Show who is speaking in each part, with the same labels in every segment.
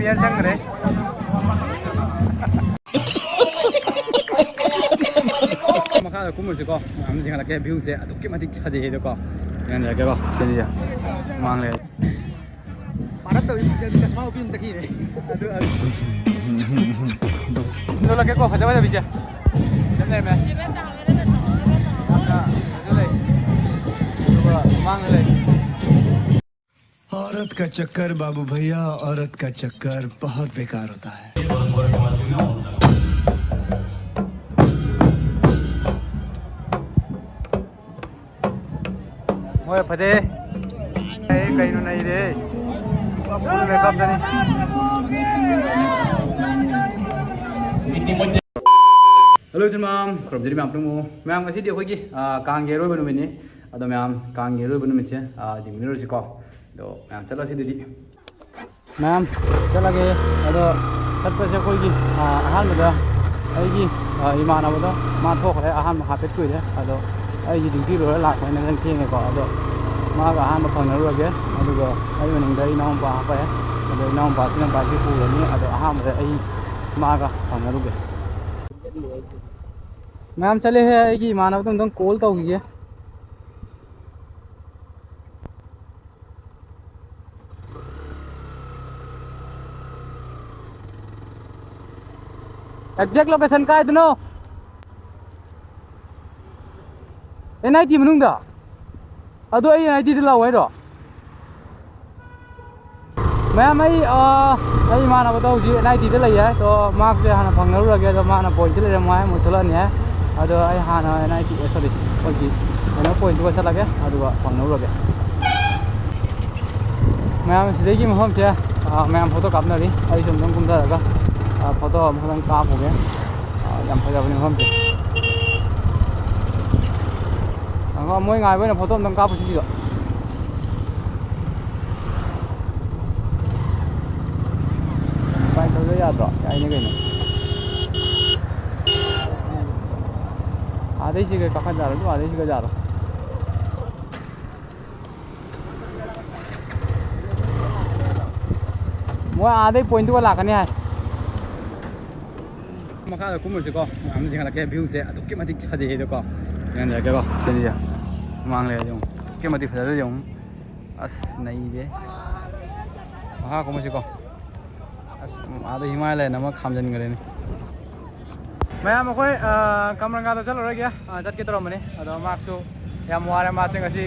Speaker 1: ꯄꯤꯌꯔ ꯆꯪꯈ꯭ꯔꯦ ꯃꯈꯥꯗ ꯀꯨꯝꯃꯨꯁꯤꯀꯣ ꯌꯥꯝ ꯌꯦꯡꯍꯜꯂꯛꯀꯦ ꯚ꯭ꯌꯨꯁꯦ ꯑꯗꯨꯛꯀꯤ ꯃꯇꯤꯛ ꯐꯖꯩꯌꯦꯗꯀꯣ ꯌꯦꯡꯍꯟꯖꯔꯛꯀꯦꯀꯣ ꯁꯤꯁꯦ ꯃꯥꯡꯂꯦ ꯂꯣꯜꯂꯛꯀꯦꯀꯣ ꯐꯖ ꯐꯖꯕꯤꯁꯦ ꯁꯤꯗ ꯂꯩꯔꯝꯃꯦ मांग ले
Speaker 2: औरत का चक्कर बाबू भैया औरत का चक्कर बहुत बेकार होता है
Speaker 1: मोए फजे कहीं नहीं रे मेकअप नहीं हेलो मैम खुरमजरी मैम तुम ma'am ngasi di akhoi kang ge roi banu mini ado ma'am kang ge roi banu mitse jingmiro si ko do ma'am चलो सी दीदी मैम चलगे ado चटपसे akhoi gi ahan bada ai gi imana bada ma thokre ahan ha pet kui de ado ai gi duty ro la ko na theng ko ado ma ga ahan ma phang na ro ge ado go ai maning dai naom pa pa ado naom pa sin pa si pu lo ni ado ahan ma ai ma ga phang na ro ge ma'am चले है कि मानव तुम call तो होगी exact location का इतनो NIT मनुंग दा अदो आई NIT the लाव है मैम आई मानव तो होगी एनआईटी द लई है तो मार्क से हाना फंगनरु लगे तो माना पॉइंट ले रमाय मुथलन है अदो आई हाना एनआईटी सॉरी ओके एनो पॉइंट को चला गया अदुगा फंगनरु लगे मैम सिदेगी महम से मैम फोटो कापनरी आई सुम कुमदारगा फोटो महम कापोगे याम फजाबनि महम से अंगा मोय गायबे फोटो हम कापुसी बाइक तो यादो आइने गइनो आधे से कखा जा रहा आधे से जा रहा मैं आधे पॉइंट को लाखने है मखा कुमुसिको हम जिंगलके व्यू से अदुक्के मतिक फजेदको यंजरकेको सिनिया मांगले जों के मतिक फजरे जों अस नहीं दे मखा कुमुसिको अस आधे हिमालय नमक खामजनगरेनी मैम अखोई कमरंगा तो चल रहा गया चट के तरफ मने अदो मार्क्सु याम वारे मासे ngasi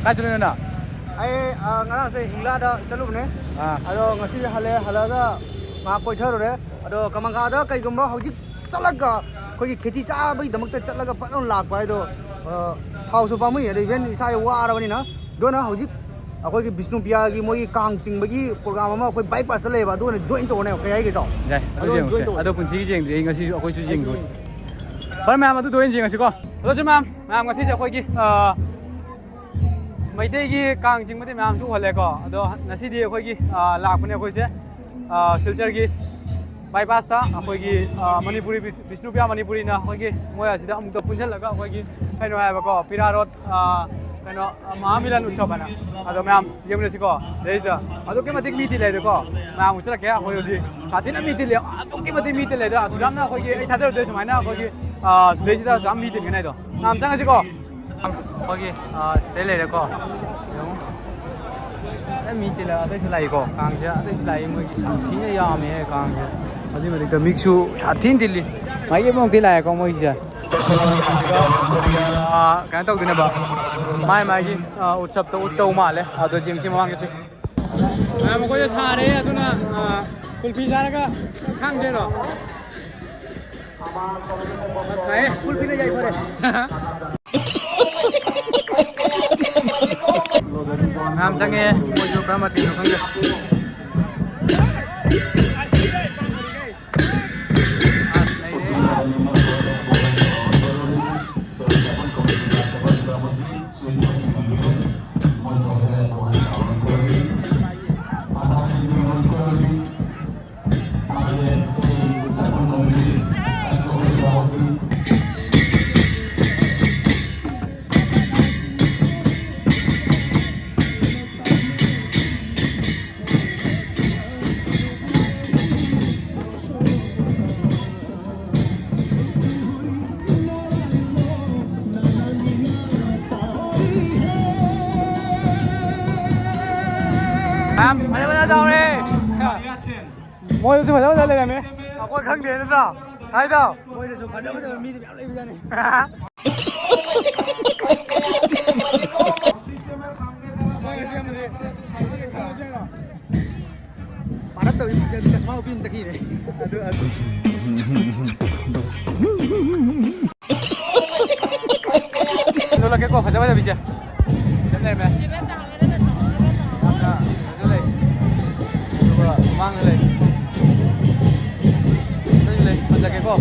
Speaker 1: काय चलो ना
Speaker 3: ai ngarang se hingla da chalu ne ado ngasi hale halaga ma koi tharo re ado kamanga da kai gumba hojik chalaga koi ki kheci cha bai damak ta chalaga pa on lak bai do hau su pa mui ade ven isa ya wa ara bani na do na hojik अखोई विष्णु पिया की मोई Kong चिंबगी programme अमा अखोई bypass लेबा दो ने join तो ने कई हाई के तो
Speaker 1: जाय अदो पुंसी जेंग जे ngasi अखोई सु जेंग दो पर मैम अदो दोइन जेंग ngasi को हेलो जी मैम मैम ngasi जे अखोई की मैदे की कांग चिंबदे मैम सु हले को अदो ngasi दी अखोई की लाखने अखोई से सिलचर की बाइपास था अखोई की मणिपुरी विष्णु पिया मणिपुरी ना अखोई की मोय असिदा अमुक तो पुंजल लगा अखोई की कइनो हाय बको पिरा रोड कनो महामिलन उत्सव बना अदो मैम येमनेसिको देइदा अदो के मतिक मीति लेदको मैम उचरा के होय जी साथिना मीति ले अदो के मतिक मीति लेदा सुजामना होय ए थादर दे समाइना होय देइदा जाम मीति गनाइ दो नाम चांगासिको होय स्टे लेदको ए मीति ले अदो लाइको कांगसे अदो लाइ मोय की साथिना यामे कांगसे अदि मतिक मिक्सु साथिन दिल्ली माइ मोंग दिलायको मोय जे क्या तौदने माई मागी उत्सव तो उत्तव माले अदो जिमसी ममांगसे मखोय सारे अदुना कुल्फी जारगा खांगजेरो साए कुल्फी ने जाई फरे नाम चंगे मोजो कामती नो खंगे मैम मजा मजा जाओ रे मोय से मजा मजा लेगा मैं
Speaker 3: आपको खंग दे ना हाय तो मोय से मजा मजा मी से ले भी जाने भारत तो चश्मा उपी में चकी रे
Speaker 1: तो लगे को मजा मजा बिचा चल मैं mang lên lên mình cái cô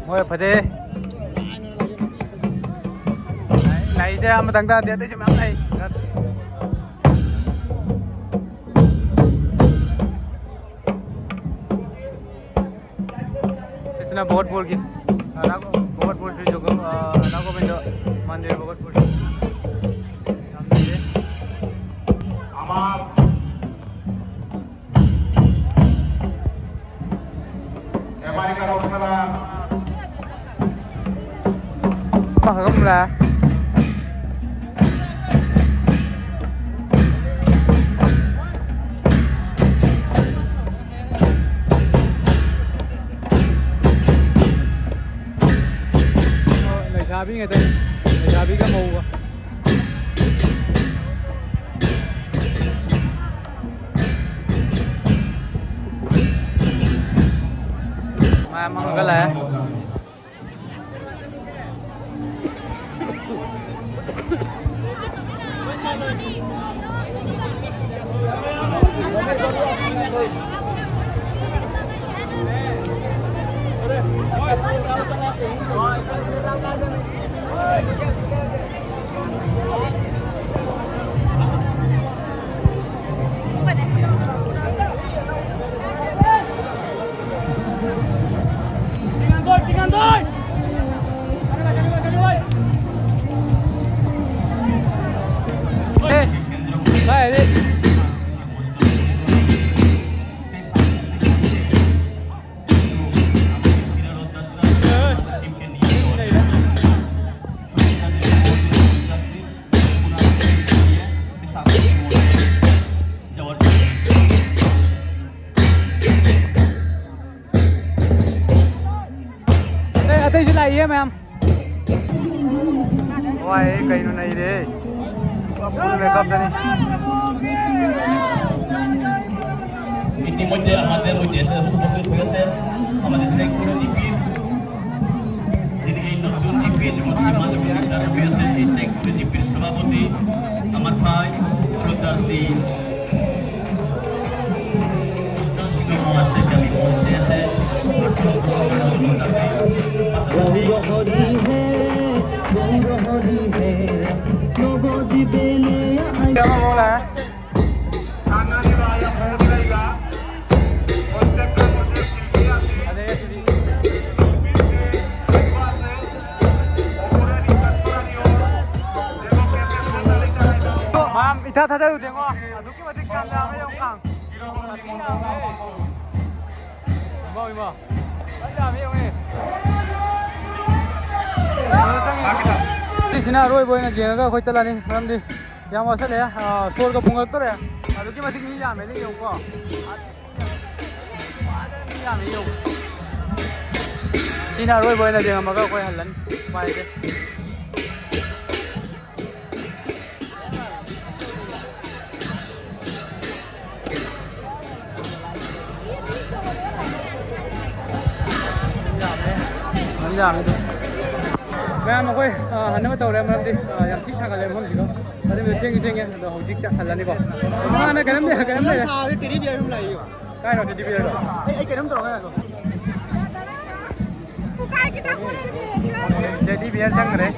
Speaker 1: Ngồi phải thế này chứ mà thằng ta tiến tới chỗ mắm này इसने बहुत बोल की बहुत बोल से जो को नागो बिंदु मंदिर बहुत बोल
Speaker 4: আমার আমেরিকার আপনারা
Speaker 1: không là người xa biết người ta người xa biết cái mù à mà mong cái lẽ Đây đi. Đây trên này em em. Ôi cây nó này đi. Makeup tadi.
Speaker 5: ইতিমধ্যে আমাদের ওই দেশের উপকৃত হয়েছে আমাদের চেকপুরে জিপি যিনি এই নতুন জিপি যেমন সীমান্ত বিচার হয়েছে এই চেকপুরে জিপির সভাপতি আমার ভাই সর্দার সিং মহাশেখ আমি পৌঁছেছে
Speaker 1: Siapa mau lah? Mam, ita thada udah ngah. Aduh kita mati kamera apa yang kang? Mau ima. Ada apa yang ini? Di sini aroi boy ngaji ngaga kau jalan ni, ram di. Yang masa le, soal ke bunga tu le. Aduh kita mati ni jam ni yang kau. Jam ni yang. Di sini aroi boy ngaji ngaga kau halan, baik je. Jam itu. मैम अखोई हन्नबा तौरे मरमदि याम थी सागले मफमसिको अदुम थेंगी थेंगे अदो हौजिक चखल्लानिको माना कनम दे
Speaker 3: साबे teddy bear हम लाइयो
Speaker 1: काइनो teddy bear
Speaker 3: ai cái nấm tỏi này
Speaker 6: Fukai kita
Speaker 1: teddy bear चंग रे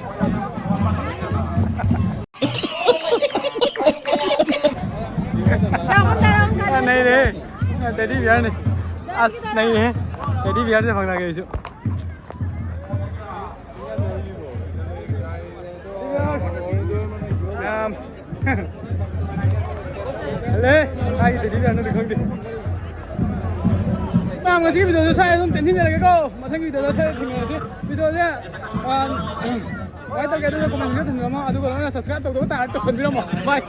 Speaker 1: नहीं रे टेडी बियर नहीं अस नहीं है टेडी बियर से भागना गई जो ले आई टेडी बियर नहीं दिखोगे ma'am ngasi video saya itu tension jaga kau matang video saya tinggal sih video saya like tau kayak itu komen juga tinggal mau aduh kalau subscribe tau tahu tak ada telepon bilang mau bye